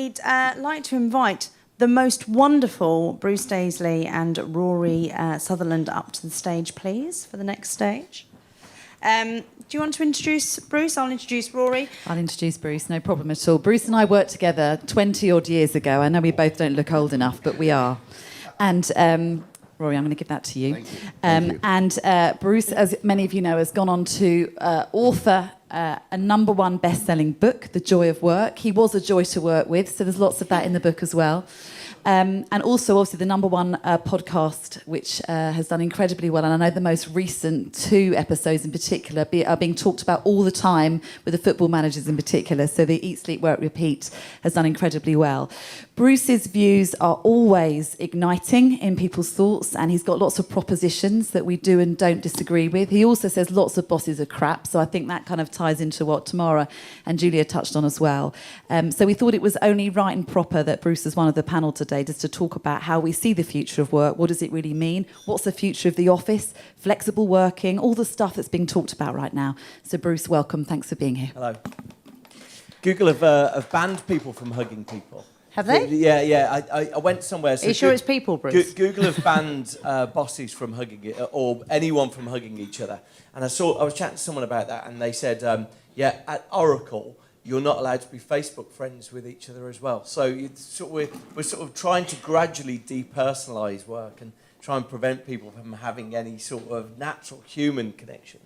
we'd like to invite the most wonderful Bruce Daisley and Rory Sutherland up to the stage, please, for the next stage. Do you want to introduce Bruce? I'll introduce Rory. I'll introduce Bruce, no problem at all. Bruce and I worked together 20-odd years ago. I know we both don't look old enough, but we are. And Rory, I'm going to give that to you. Thank you. Thank you. And Bruce, as many of you know, has gone on to author a #1 best-selling book, The Joy of Work. He was a joy to work with, so there's lots of that in the book as well. And also, obviously, the #1 podcast, which has done incredibly well. And I know the most recent 2 episodes in particular are being talked about all the time with the football managers in particular. So the Eat, Sleep, Work, Repeat has done incredibly well. Bruce's views are always igniting in people's thoughts, and he's got lots of propositions that we do and don't disagree with. He also says lots of bosses are crap, so I think that kind of ties into what Tamara and Julia touched on as well. So we thought it was only right and proper that Bruce is one of the panel today, just to talk about how we see the future of work. What does it really mean? What's the future of the office? Flexible working, all the stuff that's being talked about right now. So Bruce, welcome. Thanks for being here. Hello. Google have banned people from hugging people. Have they? Yeah. I went somewhere. So Are you sure it's people, Bruce? Google have banned bosses from hugging or anyone from hugging each other. And I was chatting to someone about that, and they said, at Oracle, you're not allowed to be Facebook friends with each other as well. So we're sort of trying to gradually depersonalise work and try and prevent people from having any sort of natural human connection.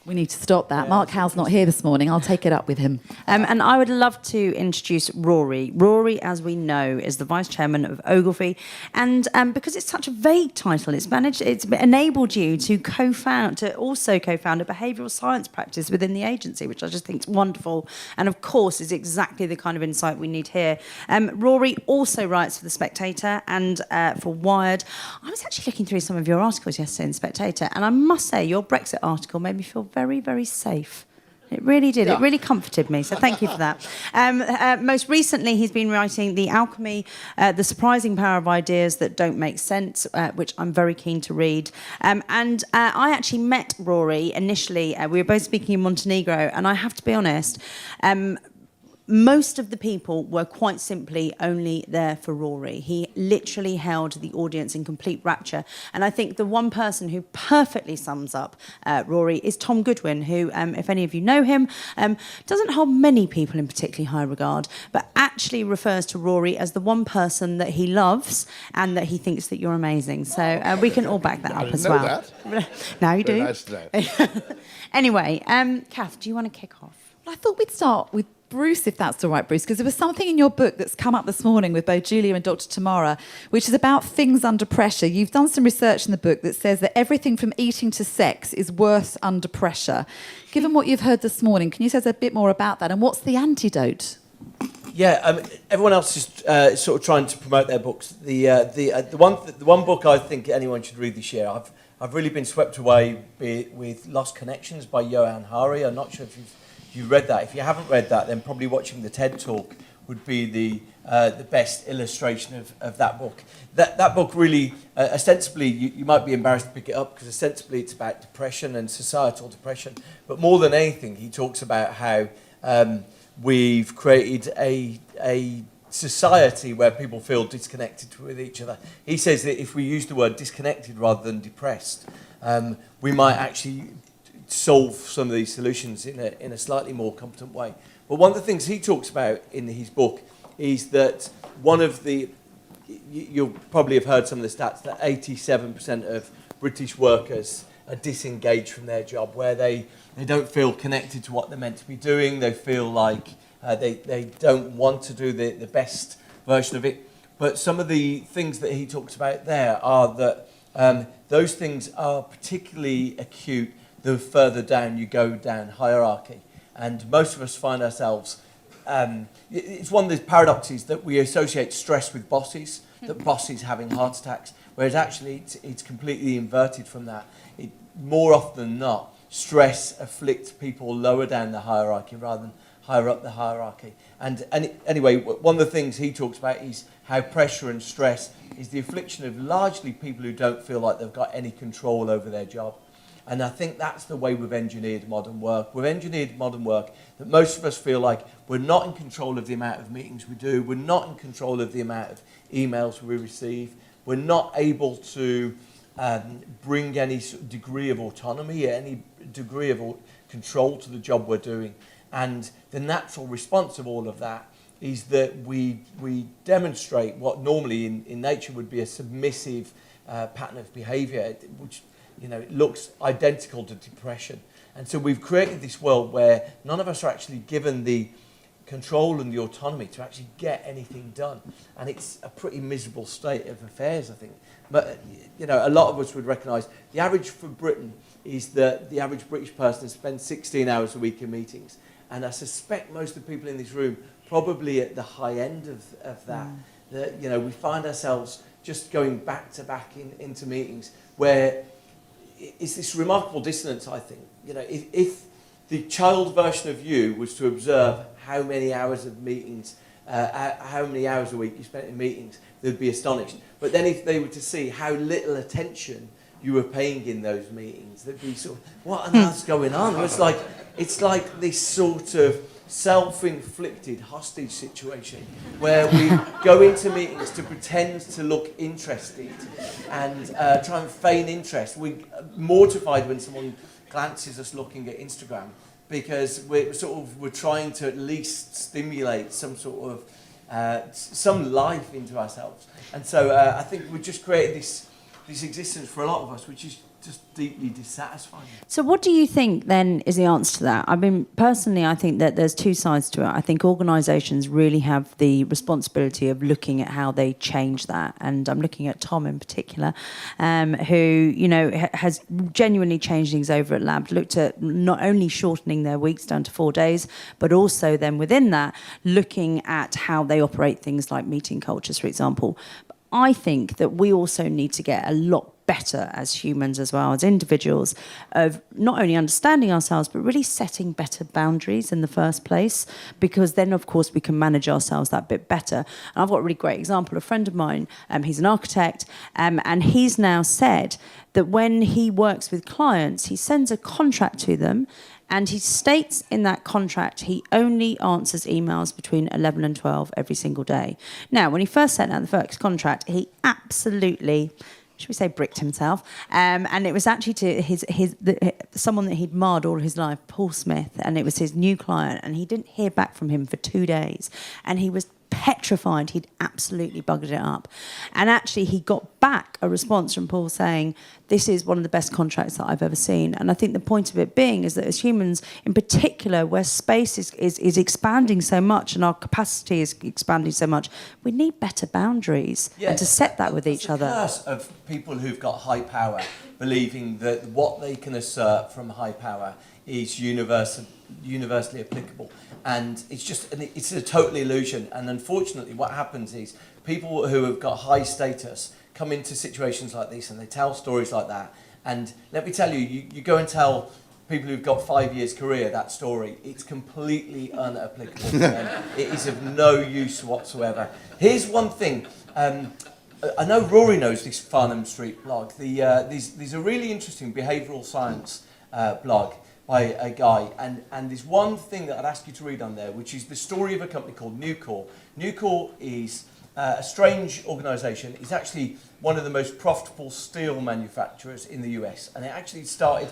We need to stop that. Mark Howe's not here this morning. I'll take it up with him. And I would love to introduce Rory. Rory, as we know, is the Vice Chairman of Ogilvy. And because it's such a vague title, it's enabled you to also co-found a behavioural science practice within the agency, which I just think is wonderful. And of course, is exactly the kind of insight we need here. Rory also writes for The Spectator and for Wired. I was actually looking through some of your articles yesterday in Spectator, and I must say, your Brexit article made me feel very, very safe. It really did. Yeah. It really comforted me. So thank you for that. Most recently, he's been writing The Alchemy, The Surprising Power of Ideas That Don't Make Sense, which I'm very keen to read. And I actually met Rory initially. We were both speaking in Montenegro, and I have to be honest, most of the people were quite simply only there for Rory. He literally held the audience in complete rapture. And I think the one person who perfectly sums up Rory is Tom Goodwin, who, if any of you know him, doesn't hold many people in particularly high regard, but actually refers to Rory as the one person that he loves and that he thinks that you're amazing. So we can all back that up as well. That. Now you do. Nice to know. Anyway, Kath, do you want to kick off? Well, I thought we'd start with Bruce, if that's all right, Bruce, because there was something in your book that's come up this morning with both Julia and Dr. Tamara, which is about things under pressure. You've done some research in the book that says that everything from eating to sex is worse under pressure. Given what you've heard this morning, can you say a bit more about that, and what's the antidote? Yeah, everyone else is sort of trying to promote their books. The one book I think anyone should read this year, I've really been swept away with Lost Connections by Johan Hari. I'm not sure if you've read that. If you haven't read that, then probably watching the TED Talk would be the best illustration of that book. That book really, ostensibly, you might be embarrassed to pick it up because ostensibly it's about depression and societal depression. But more than anything, he talks about how we've created a society where people feel disconnected with each other. He says that if we use the word disconnected rather than depressed, we might actually solve some of these solutions in a slightly more competent way. But one of the things he talks about in his book is that you'll probably have heard some of the stats, that 87% of British workers are disengaged from their job, where they don't feel connected to what they're meant to be doing. They feel like they don't want to do the best version of it. But some of the things that he talks about there are that those things are particularly acute the further down you go down hierarchy. And most of us find ourselves, it's one of those paradoxes that we associate stress with bosses, that bosses having heart attacks, whereas actually it's completely inverted from that. More often than not, stress afflicts people lower down the hierarchy rather than higher up the hierarchy. And anyway, one of the things he talks about is how pressure and stress is the affliction of largely people who don't feel like they've got any control over their job. And I think that's the way we've engineered modern work. We've engineered modern work that most of us feel like we're not in control of the amount of meetings we do. We're not in control of the amount of emails we receive. We're not able to bring any degree of autonomy, any degree of control to the job we're doing. And the natural response of all of that is that we demonstrate what normally in nature would be a submissive pattern of behaviour, which it looks identical to depression. And so we've created this world where none of us are actually given the control and the autonomy to actually get anything done. And it's a pretty miserable state of affairs, I think. But, a lot of us would recognise the average for Britain is that the average British person spends 16 hours a week in meetings. And I suspect most of the people in this room probably at the high end of that. That, we find ourselves just going back to back into meetings where it's this remarkable dissonance, I think. If the child version of you was to observe how many hours of meetings, how many hours a week you spent in meetings, they'd be astonished. But then if they were to see how little attention you were paying in those meetings, they'd be sort of, what on earth's going on? It's like this sort of self-inflicted hostage situation where we go into meetings to pretend to look interested and try and feign interest. We're mortified when someone glances us looking at Instagram because we're trying to at least stimulate some sort of some life into ourselves. And so I think we've just created this existence for a lot of us, which is just deeply dissatisfying. So what do you think then is the answer to that? I mean, personally, I think that there's two sides to it. I think organisations really have the responsibility of looking at how they change that. And I'm looking at Tom in particular, who, has genuinely changed things over at Lab, looked at not only shortening their weeks down to 4 days, but also then within that, looking at how they operate things like meeting cultures, for example. I think that we also need to get a lot better as humans as well as individuals of not only understanding ourselves but really setting better boundaries in the first place, because then of course we can manage ourselves that bit better. And I've got a really great example. A friend of mine, he's an architect, and he's now said that when he works with clients, he sends a contract to them and he states in that contract he only answers emails between 11 and 12 every single day. Now, when he first sent out the first contract, he absolutely, should we say, bricked himself. And it was actually to someone that he'd marred all his life, Paul Smith, and it was his new client, and he didn't hear back from him for 2 days. And he was petrified he'd absolutely buggered it up. And actually he got back a response from Paul saying, this is one of the best contracts that I've ever seen. And I think the point of it being is that as humans in particular, where space is expanding so much and our capacity is expanding so much, we need better boundaries and to set that with each other. It's a curse of people who've got high power believing that what they can assert from high power is universally applicable. And it's a total illusion. And unfortunately, what happens is people who have got high status come into situations like this and they tell stories like that. And let me tell you, you go and tell people who've got 5 years career that story, it's completely unapplicable to them. It is of no use whatsoever. Here's one thing. I know Rory knows this Farnham Street blog. There's a really interesting behavioural science blog by a guy, and there's one thing that I'd ask you to read on there, which is the story of a company called Nucor. Nucor is a strange organisation. It's actually one of the most profitable steel manufacturers in the US, and it actually started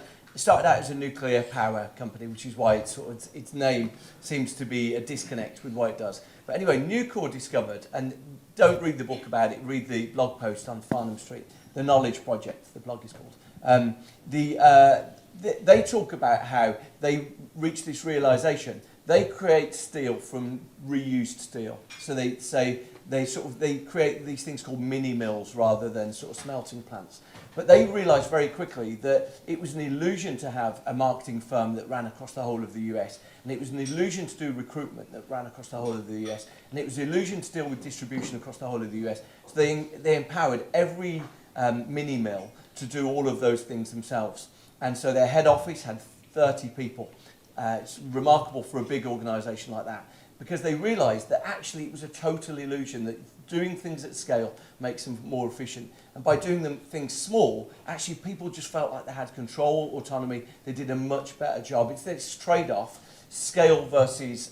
out as a nuclear power company, which is why its name seems to be a disconnect with what it does. But anyway, Nucor discovered, and don't read the book about it, read the blog post on Farnham Street, The Knowledge Project, the blog is called. They talk about how they reach this realisation. They create steel from reused steel. So they say they create these things called mini mills rather than sort of smelting plants. But they realised very quickly that it was an illusion to have a marketing firm that ran across the whole of the US, and it was an illusion to do recruitment that ran across the whole of the US, and it was an illusion to deal with distribution across the whole of the US. So they empowered every mini mill to do all of those things themselves. And so their head office had 30 people. It's remarkable for a big organisation like that. because they realised that actually it was a total illusion, that doing things at scale makes them more efficient. And by doing things small, actually people just felt like they had control, autonomy, they did a much better job. It's this trade-off, scale versus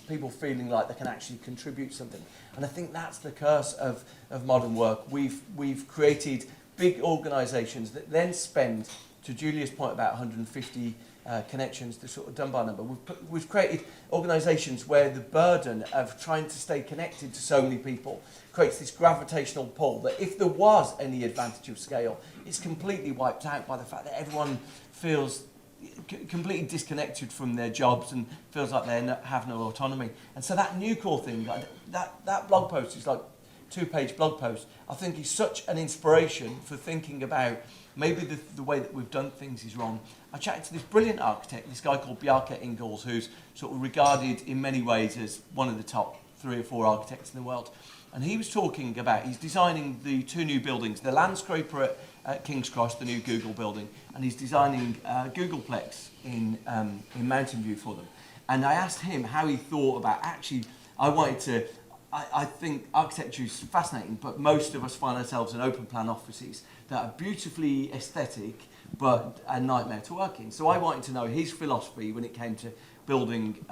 people feeling like they can actually contribute something. And I think that's the curse of modern work. We've created big organisations that then spend, to Julia's point about 150 connections, the sort of Dunbar number. We've created organisations where the burden of trying to stay connected to so many people creates this gravitational pull that if there was any advantage of scale, it's completely wiped out by the fact that everyone feels completely disconnected from their jobs and feels like they have no autonomy. And so that new core thing, that blog post is like 2-page blog post, I think is such an inspiration for thinking about maybe the way that we've done things is wrong. I chatted to this brilliant architect, this guy called Bjarke Ingels, who's sort of regarded in many ways as one of the top 3 or 4 architects in the world. And he was talking about, he's designing the 2 new buildings, the Landscraper at King's Cross, the new Google building, and he's designing Googleplex in Mountain View for them. And I asked him how he thought about actually, I think architecture is fascinating, but most of us find ourselves in open plan offices that are beautifully aesthetic, but a nightmare to work in. So I wanted to know his philosophy when it came to building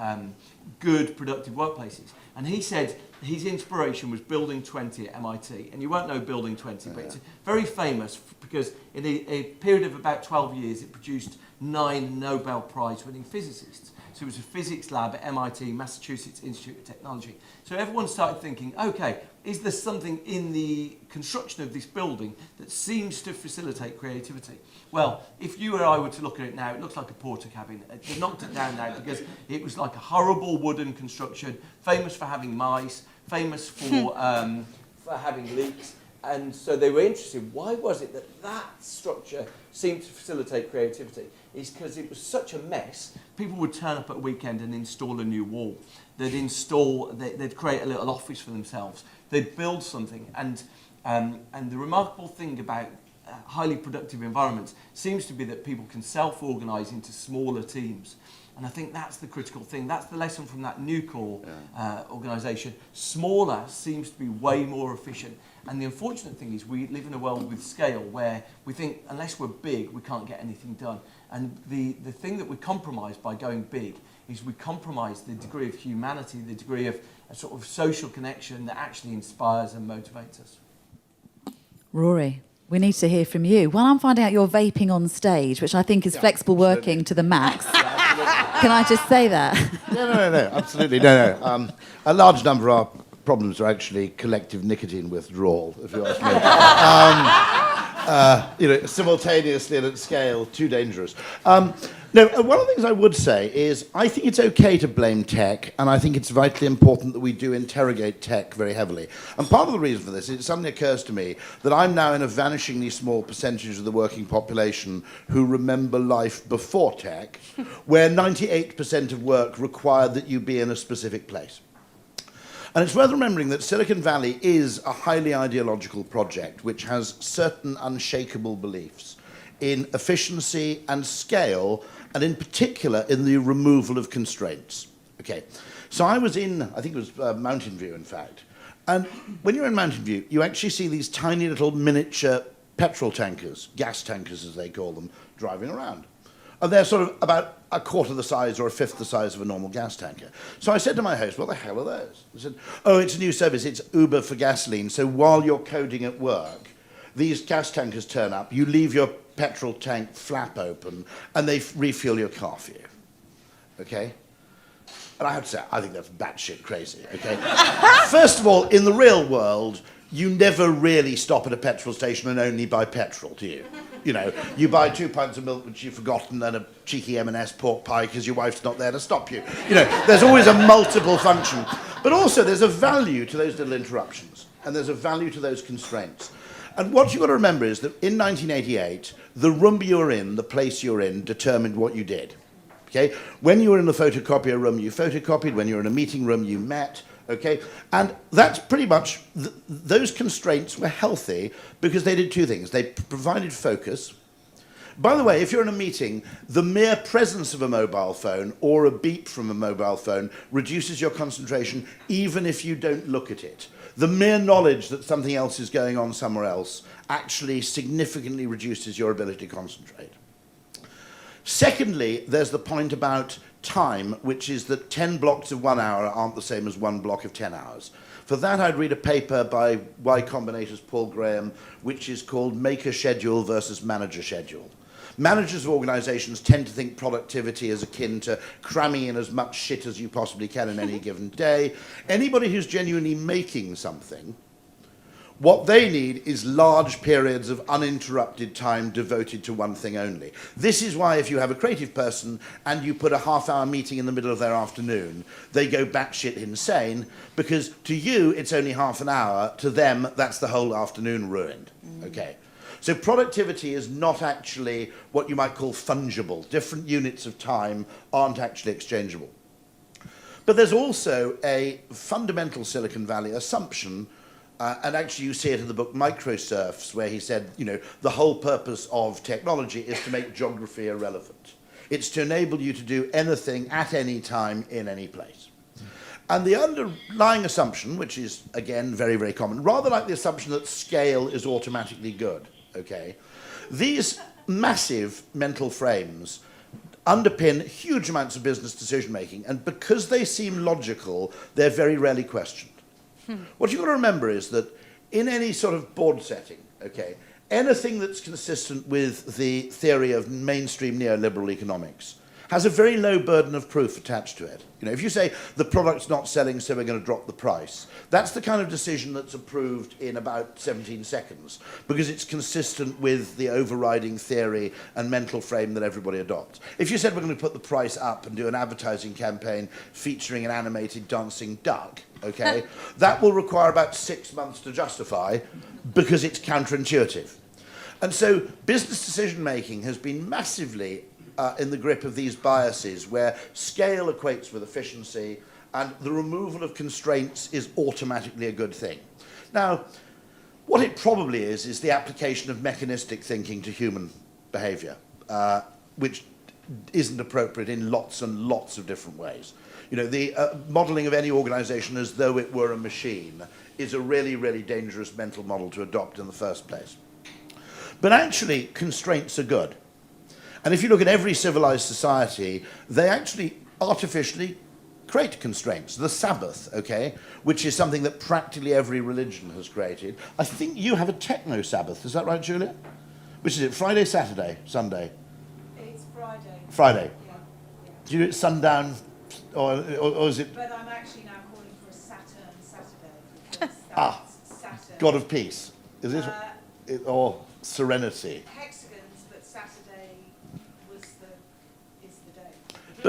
good, productive workplaces. And he said his inspiration was Building 20 at MIT. And you won't know Building 20, but it's very famous because in a period of about 12 years, it produced 9 Nobel Prize winning physicists. So it was a physics lab at MIT, Massachusetts Institute of Technology. So everyone started thinking, okay, is there something in the construction of this building that seems to facilitate creativity? Well, if you or I were to look at it now, it looks like a porter cabin. They knocked it down now because it was like a horrible wooden construction, famous for having mice, famous for having leaks. And so they were interested, why was it that structure seemed to facilitate creativity? It's because it was such a mess, people would turn up at a weekend and install a new wall. They'd create a little office for themselves. They'd build something. And the remarkable thing about highly productive environments seems to be that people can self-organise into smaller teams. And I think that's the critical thing. That's the lesson from that new core organisation. Smaller seems to be way more efficient. And the unfortunate thing is we live in a world with scale where we think unless we're big, we can't get anything done. And the thing that we compromise by going big is we compromise the degree of humanity, the degree of a sort of social connection that actually inspires and motivates us. Rory, we need to hear from you. While I'm finding out you're vaping on stage, which I think is flexible working to the max. Can I just say that? No, absolutely, no. A large number of our problems are actually collective nicotine withdrawal, if you ask me. Simultaneously and at scale, too dangerous. One of the things I would say is I think it's okay to blame tech, and I think it's vitally important that we do interrogate tech very heavily. And part of the reason for this, it suddenly occurs to me that I'm now in a vanishingly small percentage of the working population who remember life before tech, where 98% of work required that you be in a specific place. And it's worth remembering that Silicon Valley is a highly ideological project which has certain unshakable beliefs in efficiency and scale, and in particular in the removal of constraints. Okay, so I was in, I think it was Mountain View, in fact, and when you're in Mountain View, you actually see these tiny little miniature petrol tankers, gas tankers as they call them, driving around. And they're sort of about a quarter the size or a fifth the size of a normal gas tanker. So I said to my host, what the hell are those? He said, oh, it's a new service, it's Uber for gasoline, so while you're coding at work, these gas tankers turn up, you leave your petrol tank flap open, and they refuel your car for you. Okay? And I have to say, I think that's batshit crazy, okay? First of all, in the real world, you never really stop at a petrol station and only buy petrol, do you? You know, you buy 2 pints of milk which you've forgotten and a cheeky M&S pork pie because your wife's not there to stop you. You know, there's always a multiple function. But also there's a value to those little interruptions, and there's a value to those constraints. And what you've got to remember is that in 1988, the room you were in, the place you were in, determined what you did. Okay? When you were in the photocopier room, you photocopied. When you were in a meeting room, you met. Okay? And that's pretty much, those constraints were healthy because they did 2 things. They provided focus, By the way, if you're in a meeting, the mere presence of a mobile phone or a beep from a mobile phone reduces your concentration even if you don't look at it. The mere knowledge that something else is going on somewhere else actually significantly reduces your ability to concentrate. Secondly, there's the point about time, which is that 10 blocks of 1 hour aren't the same as one block of 10 hours. For that, I'd read a paper by Y Combinator's Paul Graham, which is called Maker Schedule versus Manager Schedule. Managers of organizations tend to think productivity is akin to cramming in as much shit as you possibly can in any given day. Anybody who's genuinely making something, what they need is large periods of uninterrupted time devoted to one thing only. This is why if you have a creative person and you put a half-hour meeting in the middle of their afternoon, they go batshit insane, because to you it's only half an hour, to them that's the whole afternoon ruined. Okay. So productivity is not actually what you might call fungible. Different units of time aren't actually exchangeable. But there's also a fundamental Silicon Valley assumption, and actually you see it in the book Microsurfs, where he said, you know, the whole purpose of technology is to make geography irrelevant. It's to enable you to do anything at any time in any place. And the underlying assumption, which is, again, very, very common, rather like the assumption that scale is automatically good, okay? These massive mental frames underpin huge amounts of business decision-making, and because they seem logical, they're very rarely questioned. What you've got to remember is that in any sort of board setting, okay, anything that's consistent with the theory of mainstream neoliberal economics has a very low burden of proof attached to it. You know, if you say the product's not selling, so we're going to drop the price, that's the kind of decision that's approved in about 17 seconds, because it's consistent with the overriding theory and mental frame that everybody adopts. If you said we're going to put the price up and do an advertising campaign featuring an animated dancing duck, okay, that will require about 6 months to justify, because it's counterintuitive. And so business decision making has been massively in the grip of these biases, where scale equates with efficiency and the removal of constraints is automatically a good thing. Now, what it probably is the application of mechanistic thinking to human behavior, which isn't appropriate in lots and lots of different ways. You know, the modeling of any organization as though it were a machine is a really, really dangerous mental model to adopt in the first place. But actually, constraints are good. And if you look at every civilized society, they actually artificially create constraints. The Sabbath, okay, which is something that practically every religion has created. I think you have a techno Sabbath, is that right, Julia? Which is it, Friday, Saturday, Sunday? It's Friday. Friday. Yeah. Do you do it sundown, or is it... But I'm actually now calling for a Saturn Saturday, because that's Saturn. God of Peace, is it? Or Serenity? Hexagons, but Saturday is the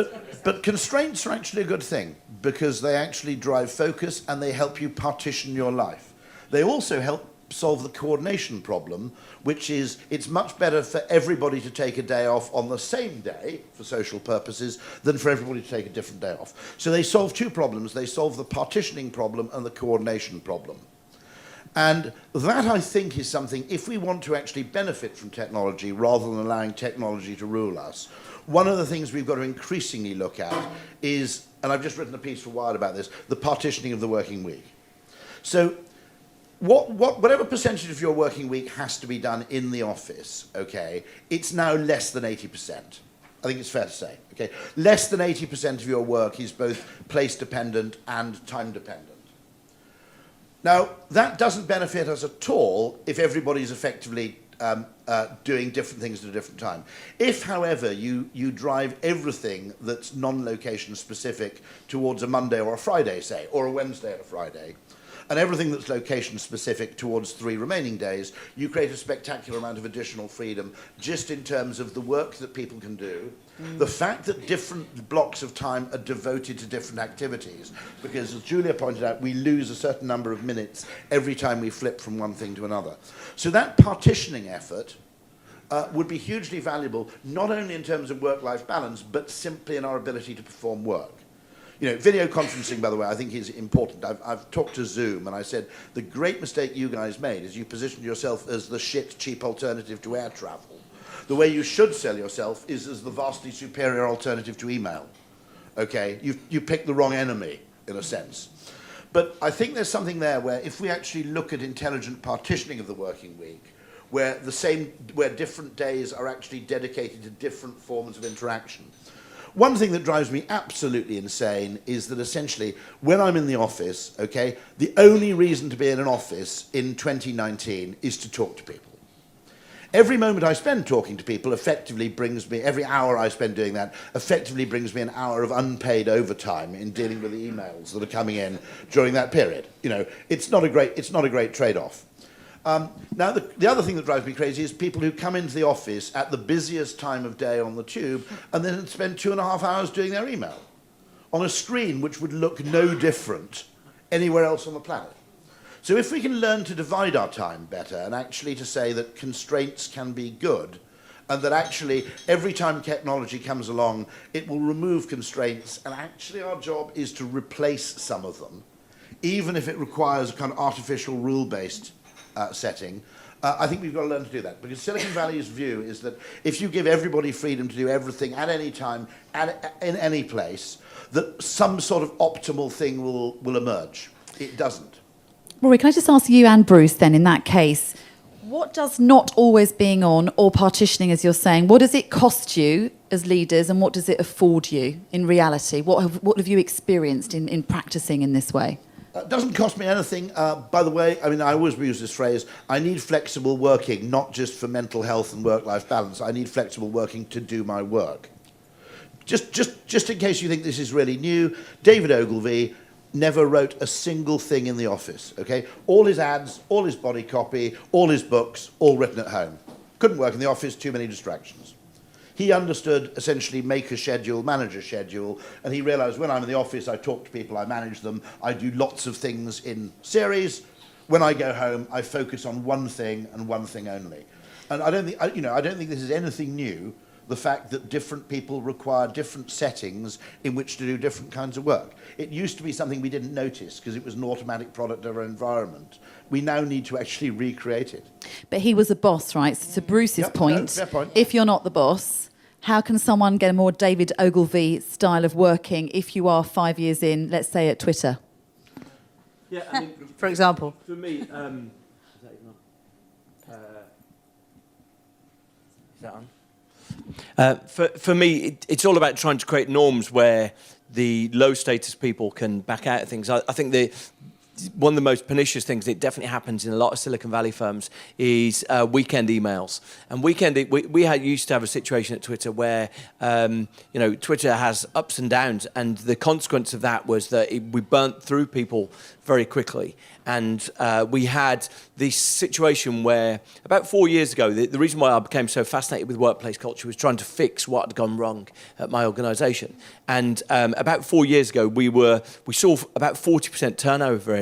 day. But constraints are actually a good thing, because they actually drive focus and they help you partition your life. They also help solve the coordination problem, which is it's much better for everybody to take a day off on the same day for social purposes than for everybody to take a different day off. So they solve two problems. They solve the partitioning problem and the coordination problem. And that, I think, is something, if we want to actually benefit from technology rather than allowing technology to rule us, one of the things we've got to increasingly look at is, and I've just written a piece for Wired about this, the partitioning of the working week. So whatever percentage of your working week has to be done in the office, okay, it's now less than 80%. I think it's fair to say, okay? Less than 80% of your work is both place-dependent and time-dependent. Now, that doesn't benefit us at all if everybody's effectively doing different things at a different time. If, however, you drive everything that's non-location specific towards a Monday or a Friday, say, or a Wednesday or a Friday, and everything that's location specific towards 3 remaining days, you create a spectacular amount of additional freedom just in terms of the work that people can do, the fact that different blocks of time are devoted to different activities, because as Julia pointed out, we lose a certain number of minutes every time we flip from one thing to another. So that partitioning effort would be hugely valuable, not only in terms of work-life balance, but simply in our ability to perform work. You know, video conferencing, by the way, I think is important. I've talked to Zoom and I said, the great mistake you guys made is you positioned yourself as the shit, cheap alternative to air travel. The way you should sell yourself is as the vastly superior alternative to email. Okay, you picked the wrong enemy, in a sense. But I think there's something there where if we actually look at intelligent partitioning of the working week, where different days are actually dedicated to different forms of interaction. One thing that drives me absolutely insane is that essentially when I'm in the office, okay, the only reason to be in an office in 2019 is to talk to people. Every moment I spend talking to people effectively brings me, every hour I spend doing that, effectively brings me an hour of unpaid overtime in dealing with the emails that are coming in during that period. You know, it's not a great trade-off. Now, the other thing that drives me crazy is people who come into the office at the busiest time of day on the tube and then spend 2.5 hours doing their email on a screen which would look no different anywhere else on the planet. So if we can learn to divide our time better and actually to say that constraints can be good and that actually every time technology comes along, it will remove constraints and actually our job is to replace some of them, even if it requires a kind of artificial rule-based setting, I think we've got to learn to do that. Because Silicon Valley's view is that if you give everybody freedom to do everything at any time, in any place, that some sort of optimal thing will emerge. It doesn't. Rory, can I just ask you and Bruce then, in that case, what does not always being on or partitioning, as you're saying, what does it cost you as leaders and what does it afford you in reality? What have you experienced in practicing in this way? It doesn't cost me anything. By the way, I mean, I always use this phrase, I need flexible working, not just for mental health and work-life balance. I need flexible working to do my work. Just in case you think this is really new, David Ogilvy never wrote a single thing in the office, okay? All his ads, all his body copy, all his books, all written at home. Couldn't work in the office, too many distractions. He understood essentially make a schedule, manage a schedule, and he realized when I'm in the office, I talk to people, I manage them, I do lots of things in series. When I go home, I focus on one thing and one thing only. And I don't think this is anything new, the fact that different people require different settings in which to do different kinds of work. It used to be something we didn't notice because it was an automatic product of our environment. We now need to actually recreate it. But he was a boss, right? So to Bruce's point, fair point, if you're not the boss, how can someone get a more David Ogilvy style of working if you are 5 years in, let's say, at Twitter? Yeah, I mean, For example. for me, is that on? For me, it's all about trying to create norms where the low status people can back out of things. I think one of the most pernicious things that definitely happens in a lot of Silicon Valley firms is weekend emails. And we used to have a situation at Twitter where Twitter has ups and downs, and the consequence of that was that we burnt through people very quickly. And we had this situation where about 4 years ago, the reason why I became so fascinated with workplace culture was trying to fix what had gone wrong at my organisation. And about 4 years ago, we saw about 40% turnover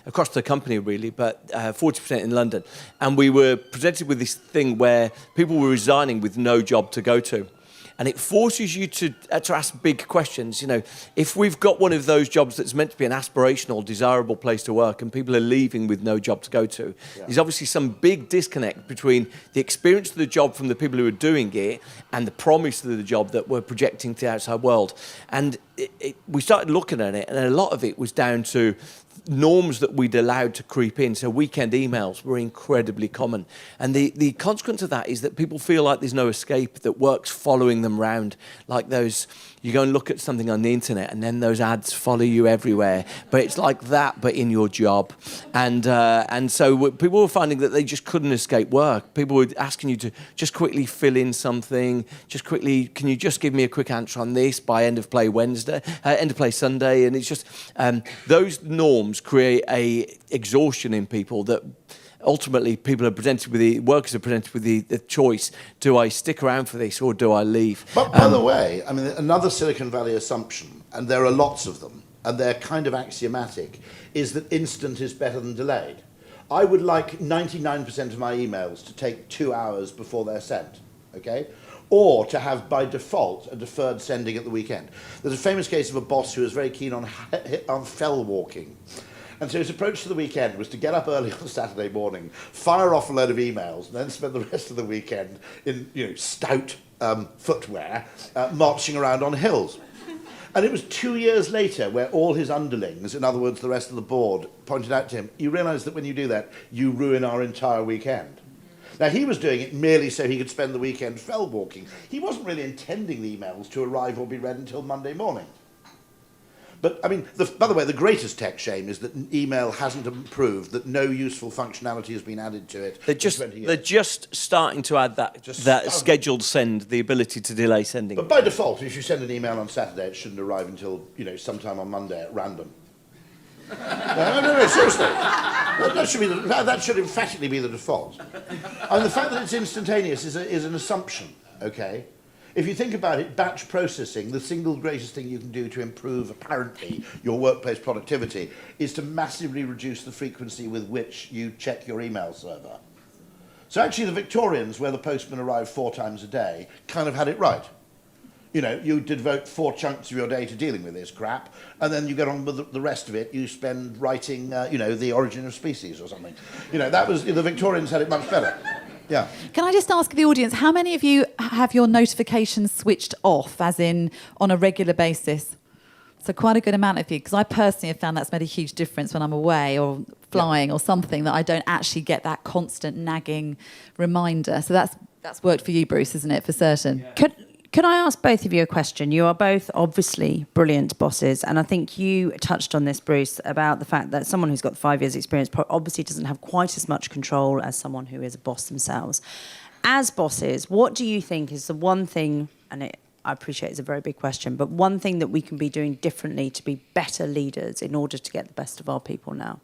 across the company really, but 40% in London. And we were presented with this thing where people were resigning with no job to go to. And it forces you to ask big questions. You know, if we've got one of those jobs that's meant to be an aspirational, desirable place to work and people are leaving with no job to go to, there's obviously some big disconnect between the experience of the job from the people who are doing it and the promise of the job that we're projecting to the outside world. And we started looking at it, and a lot of it was down to norms that we'd allowed to creep in. So weekend emails were incredibly common. And the consequence of that is that people feel like there's no escape, that work's following them round. Like those, you go and look at something on the internet and then those ads follow you everywhere. But it's like that, but in your job. And so people were finding that they just couldn't escape work. People were asking you to just quickly fill in something, just quickly, can you just give me a quick answer on this by end of play Sunday? And it's just, those norms create a exhaustion in people that ultimately workers are presented with the choice, do I stick around for this or do I leave? But by the way, I mean, another Silicon Valley assumption, and there are lots of them, and they're kind of axiomatic, is that instant is better than delayed. I would like 99% of my emails to take 2 hours before they're sent, okay? Or to have, by default, a deferred sending at the weekend. There's a famous case of a boss who was very keen on fell walking. And so his approach to the weekend was to get up early on Saturday morning, fire off a load of emails, and then spend the rest of the weekend in stout footwear, marching around on hills. And it was 2 years later where all his underlings, in other words, the rest of the board, pointed out to him, you realise that when you do that, you ruin our entire weekend. Now, he was doing it merely so he could spend the weekend fell walking. He wasn't really intending the emails to arrive or be read until Monday morning. But, I mean, by the way, the greatest tech shame is that email hasn't improved, that no useful functionality has been added to it. They're just starting to add that scheduled send, the ability to delay sending. But by default, if you send an email on Saturday, it shouldn't arrive until, sometime on Monday at random. No, seriously. That should emphatically be the default. And the fact that it's instantaneous is an assumption, okay? If you think about it, batch processing, the single greatest thing you can do to improve, apparently, your workplace productivity is to massively reduce the frequency with which you check your email server. So actually the Victorians, where the postman arrived 4 times a day, kind of had it right. You devote 4 chunks of your day to dealing with this crap, and then you get on with the rest of it. You spend writing, The Origin of Species or something. The Victorians had it much better. Yeah. Can I just ask the audience, how many of you have your notifications switched off, as in on a regular basis? So quite a good amount of you, because I personally have found that's made a huge difference when I'm away or flying or something, that I don't actually get that constant nagging reminder. So that's worked for you, Bruce, isn't it, for certain? Yeah. Can I ask both of you a question? You are both obviously brilliant bosses, and I think you touched on this, Bruce, about the fact that someone who's got 5 years' experience obviously doesn't have quite as much control as someone who is a boss themselves. As bosses, what do you think is the one thing, and I appreciate it's a very big question, but one thing that we can be doing differently to be better leaders in order to get the best of our people now?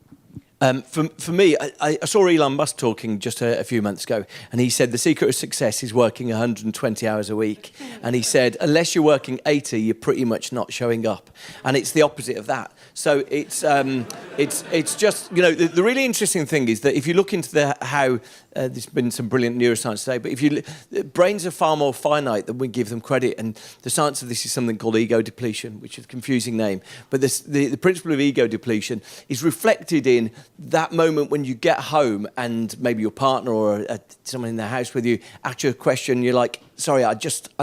For me, I saw Elon Musk talking just a few months ago, and he said the secret of success is working 120 hours a week. And he said, unless you're working 80, you're pretty much not showing up. And it's the opposite of that. So it's just, the really interesting thing is that if you look into how there's been some brilliant neuroscience today, but brains are far more finite than we give them credit. And the science of this is something called ego depletion, which is a confusing name. But the principle of ego depletion is reflected in that moment when you get home and maybe your partner or someone in the house with you asks you a question, you're like, sorry, I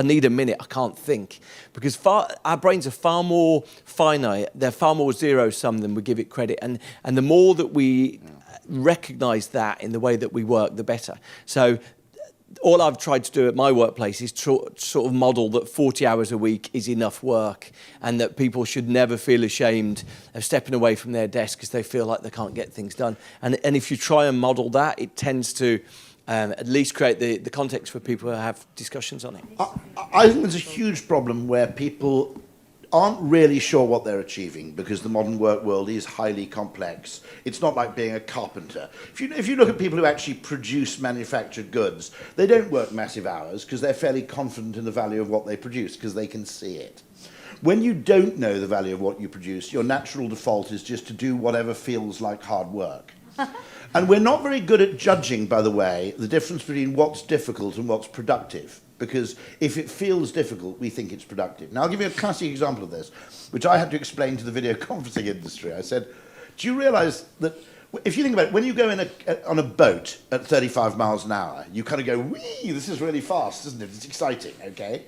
need a minute, I can't think. Because our brains are far more finite, they're far more zero-sum than we give it credit. And the more that we recognise that in the way that we work, the better. So all I've tried to do at my workplace is sort of model that 40 hours a week is enough work, and that people should never feel ashamed of stepping away from their desk because they feel like they can't get things done. And if you try and model that, it tends to at least create the context for people to have discussions on it. I think there's a huge problem where people aren't really sure what they're achieving because the modern work world is highly complex. It's not like being a carpenter. If you look at people who actually produce manufactured goods, they don't work massive hours because they're fairly confident in the value of what they produce because they can see it. When you don't know the value of what you produce, your natural default is just to do whatever feels like hard work. And we're not very good at judging, by the way, the difference between what's difficult and what's productive. Because if it feels difficult, we think it's productive. Now, I'll give you a classic example of this, which I had to explain to the video conferencing industry. I said, do you realise that if you think about it, when you go on a boat at 35 miles an hour, you kind of go, wee, this is really fast, isn't it? It's exciting, okay?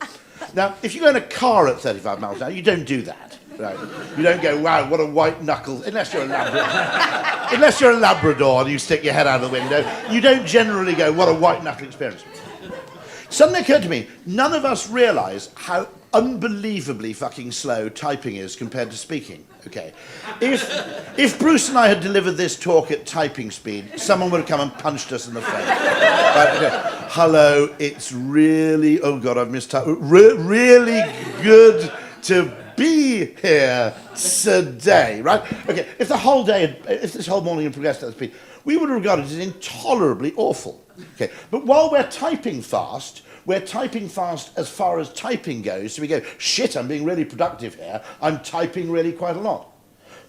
Now, if you go in a car at 35 miles an hour, you don't do that, right? You don't go, wow, what a white knuckle, unless you're a Labrador. Unless you're a Labrador and you stick your head out of the window, you don't generally go, what a white knuckle experience. Suddenly occurred to me, none of us realise how unbelievably fucking slow typing is compared to speaking. Okay, if Bruce and I had delivered this talk at typing speed, someone would have come and punched us in the face. Right, okay. Hello, it's really, oh God, I've mistyped. Really good to be here today, right? Okay, if this whole morning had progressed at that speed, we would have regarded it as intolerably awful. Okay, but while we're typing fast as far as typing goes. So we go, shit, I'm being really productive here. I'm typing really quite a lot.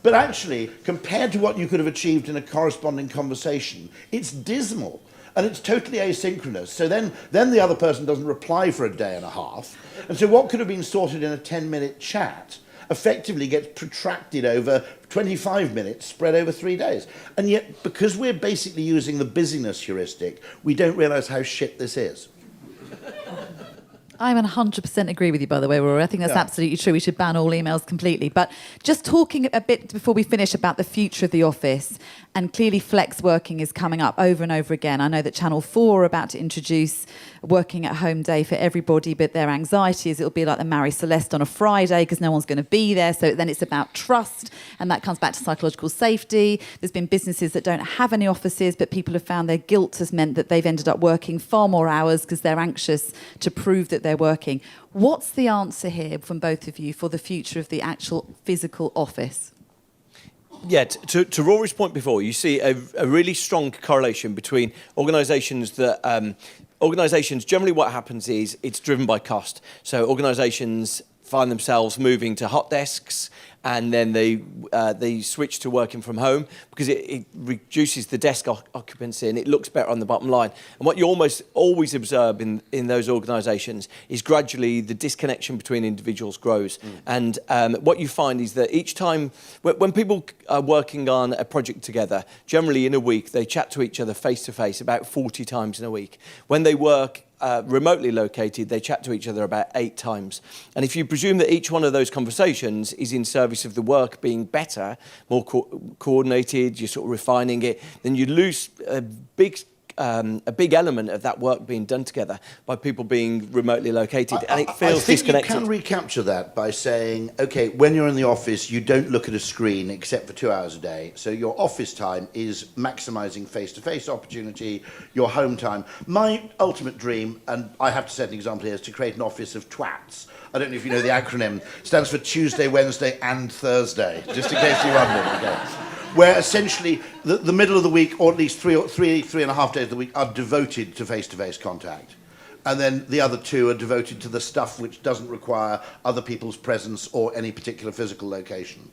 But actually, compared to what you could have achieved in a corresponding conversation, it's dismal. And it's totally asynchronous. So then the other person doesn't reply for a day and a half. And so what could have been sorted in a 10-minute chat effectively gets protracted over 25 minutes spread over 3 days. And yet, because we're basically using the busyness heuristic, we don't realise how shit this is. I 100% agree with you, by the way, Rory. I think that's absolutely true. We should ban all emails completely. But just talking a bit before we finish about the future of the office, and clearly flex working is coming up over and over again. I know that Channel 4 are about to introduce working at home day for everybody, but their anxiety is it'll be like the Marie Celeste on a Friday because no one's going to be there. So then it's about trust, and that comes back to psychological safety. There's been businesses that don't have any offices, but people have found their guilt has meant that they've ended up working far more hours because they're anxious to prove that they're working. What's the answer here from both of you for the future of the actual physical office? Yeah, to Rory's point before, you see a really strong correlation between organisations that... organisations, generally what happens is it's driven by cost. So organisations find themselves moving to hot desks, and then they switch to working from home because it reduces the desk occupancy and it looks better on the bottom line. And what you almost always observe in those organisations is gradually the disconnection between individuals grows. And what you find is that each time, when people are working on a project together, generally in a week, they chat to each other face to face about 40 times in a week. When they work remotely located, they chat to each other about 8 times. And if you presume that each one of those conversations is in service of the work being better, more coordinated, you're sort of refining it, then you lose a big element of that work being done together by people being remotely located, and it feels disconnected. You can recapture that by saying, okay, when you're in the office, you don't look at a screen except for 2 hours a day. So your office time is maximising face-to-face opportunity, your home time. My ultimate dream, and I have to set an example here, is to create an office of twats. I don't know if you know the acronym. It stands for Tuesday, Wednesday, and Thursday, just in case you wondered. Okay. Where essentially the middle of the week, or at least three and a half days of the week, are devoted to face-to-face contact. And then the other 2 are devoted to the stuff which doesn't require other people's presence or any particular physical location.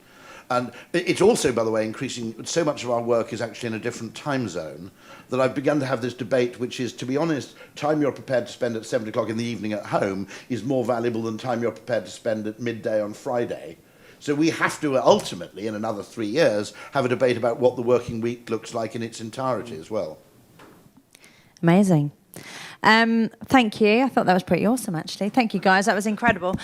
And it's also, by the way, increasing, so much of our work is actually in a different time zone that I've begun to have this debate, which is, to be honest, time you're prepared to spend at 7 o'clock in the evening at home is more valuable than time you're prepared to spend at midday on Friday. So we have to ultimately, in another 3 years, have a debate about what the working week looks like in its entirety as well. Amazing. Thank you. I thought that was pretty awesome, actually. Thank you, guys. That was incredible.